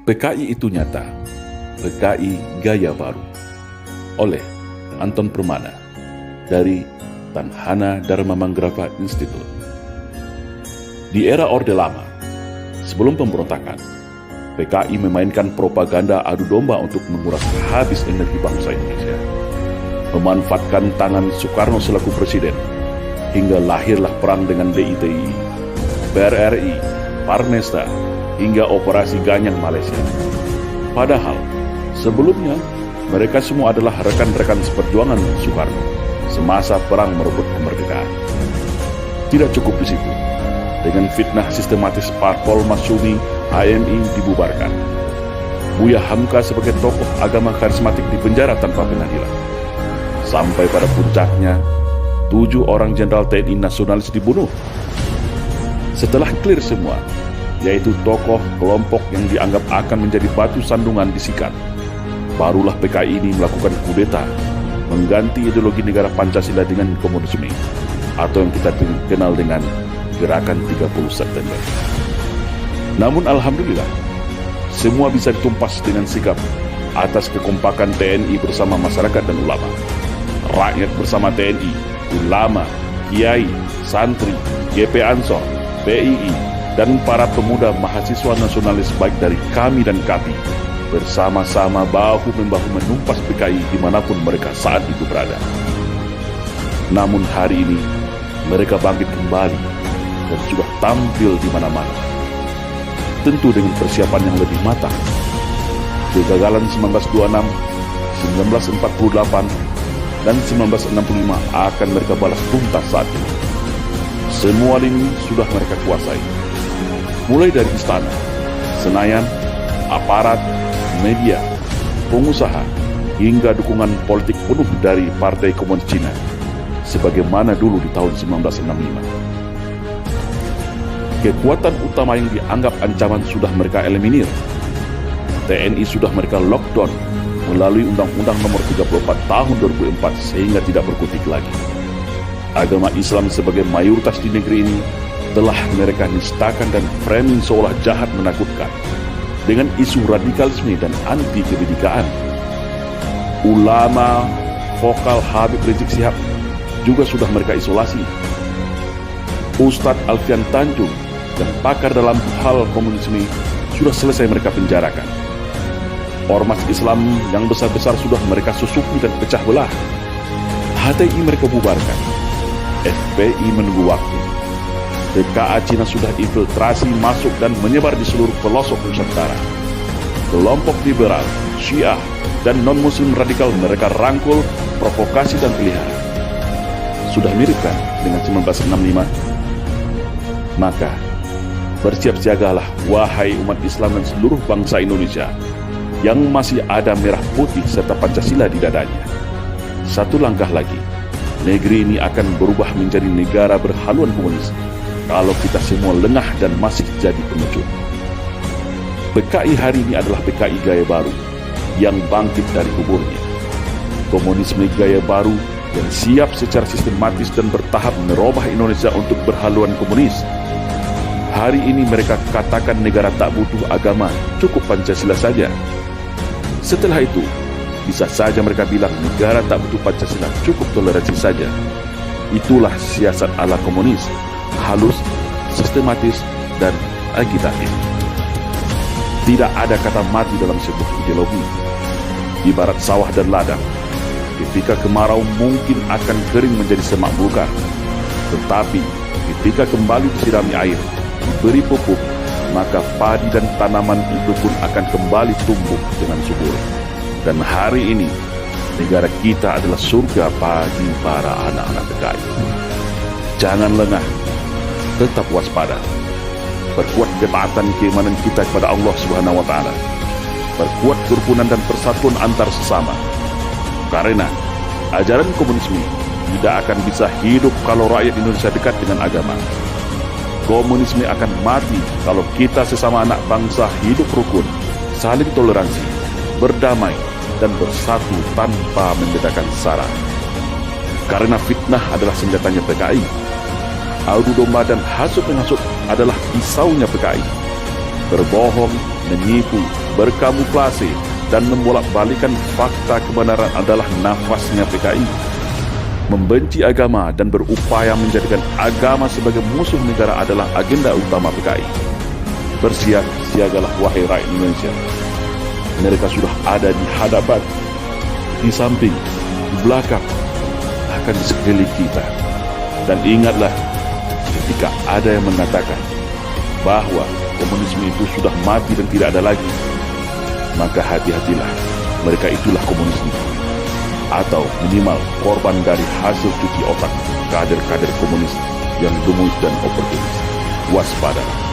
PKI itu nyata, PKI Gaya Baru, oleh Anton Permana dari Tanhana Dharma Manggrava Institute. Di era Orde Lama, sebelum pemberontakan, PKI memainkan propaganda adu domba untuk menguras habis energi bangsa Indonesia, memanfaatkan tangan Soekarno selaku presiden, hingga lahirlah perang dengan DITI, PRRI, Parmesta, hingga operasi Ganyang Malaysia. Padahal, sebelumnya, mereka semua adalah rekan-rekan seperjuangan Soekarno semasa perang merebut kemerdekaan. Tidak cukup di situ. Dengan fitnah sistematis Parpol Masyumi, HMI dibubarkan. Buya Hamka sebagai tokoh agama karismatik dipenjara tanpa pengadilan. Sampai pada puncaknya, 7 orang jenderal TNI nasionalis dibunuh. Setelah clear semua, yaitu tokoh kelompok yang dianggap akan menjadi batu sandungan disikat, barulah PKI ini melakukan kudeta, mengganti ideologi negara Pancasila dengan komunisme, atau yang kita kenal dengan Gerakan 30 September. Namun alhamdulillah, semua bisa ditumpas dengan sikap atas kekompakan TNI bersama masyarakat dan ulama. Rakyat bersama TNI, ulama, kiai, santri, GP Ansor, PII, dan para pemuda mahasiswa nasionalis baik dari kami dan KAPI bersama-sama bahu-membahu menumpas PKI dimanapun mereka saat itu berada. Namun hari ini mereka bangkit kembali dan sudah tampil di mana-mana, tentu dengan persiapan yang lebih matang. Kegagalan 1926, 1948, dan 1965 akan mereka balas tuntas saat ini. Semua lini sudah mereka kuasai, mulai dari istana, Senayan, aparat, media, pengusaha, hingga dukungan politik penuh dari Partai Komunis Cina, sebagaimana dulu di tahun 1965. Kekuatan utama yang dianggap ancaman sudah mereka eliminir. TNI sudah mereka lockdown melalui Undang-Undang Nomor 34 Tahun 2004 sehingga tidak berkutik lagi. Agama Islam sebagai mayoritas di negeri ini telah mereka nistakan dan framing seolah jahat menakutkan dengan isu radikalisme dan anti kebinekaan. Ulama vokal Habib Rizik Syihab juga sudah mereka isolasi. Ustadz Alfian Tanjung dan pakar dalam hal komunisme sudah selesai mereka penjarakan. Ormas Islam yang besar-besar sudah mereka susupi dan pecah belah. HTI mereka bubarkan. FPI menunggu waktu. TKA Cina sudah infiltrasi masuk dan menyebar di seluruh pelosok Nusantara. Kelompok liberal, Syiah, dan non-muslim radikal mereka rangkul, provokasi dan pelihara. Sudah mirip kan dengan 1965? Maka, bersiap-siagalah wahai umat Islam dan seluruh bangsa Indonesia yang masih ada merah putih serta Pancasila di dadanya. Satu langkah lagi, negeri ini akan berubah menjadi negara berhaluan komunis kalau kita semua lengah dan masih jadi pengecut. PKI hari ini adalah PKI Gaya Baru yang bangkit dari kuburnya. Komunisme Gaya Baru yang siap secara sistematis dan bertahap merubah Indonesia untuk berhaluan komunis. Hari ini mereka katakan negara tak butuh agama, cukup Pancasila saja. Setelah itu, bisa saja mereka bilang negara tak butuh Pancasila, cukup toleransi saja. Itulah siasat ala komunis, halus, sistematis, dan agitatif. Tidak ada kata mati dalam sebuah ideologi. Ibarat sawah dan ladang, ketika kemarau mungkin akan kering menjadi semak belukar. Tetapi ketika kembali disirami air, diberi pupuk, maka padi dan tanaman itu pun akan kembali tumbuh dengan subur. Dan hari ini, negara kita adalah surga bagi para anak-anak PKI. Jangan lengah, tetap waspada. Perkuat ketaatan keimanan kita kepada Allah Subhanahu wa Ta'ala. Perkuat kerukunan dan persatuan antar sesama. Karena ajaran komunisme tidak akan bisa hidup kalau rakyat Indonesia dekat dengan agama. Komunisme akan mati kalau kita sesama anak bangsa hidup rukun, saling toleransi, berdamai, dan bersatu tanpa membedakan sara. Karena fitnah adalah senjatanya PKI. Adu domba dan hasut menghasut adalah pisaunya PKI. Berbohong, menipu, berkamuflase dan membolak-balikan fakta kebenaran adalah nafasnya PKI. Membenci agama dan berupaya menjadikan agama sebagai musuh negara adalah agenda utama PKI. Bersiap-siagalah wahai rakyat Indonesia. Mereka sudah ada di hadapan, di samping, di belakang, bahkan di sekeliling kita. Dan ingatlah, ketika ada yang mengatakan bahwa komunisme itu sudah mati dan tidak ada lagi, maka hati-hatilah, mereka itulah komunisme, atau minimal korban dari hasil cuci otak kader-kader komunis yang gemuis dan oportunis. Waspada.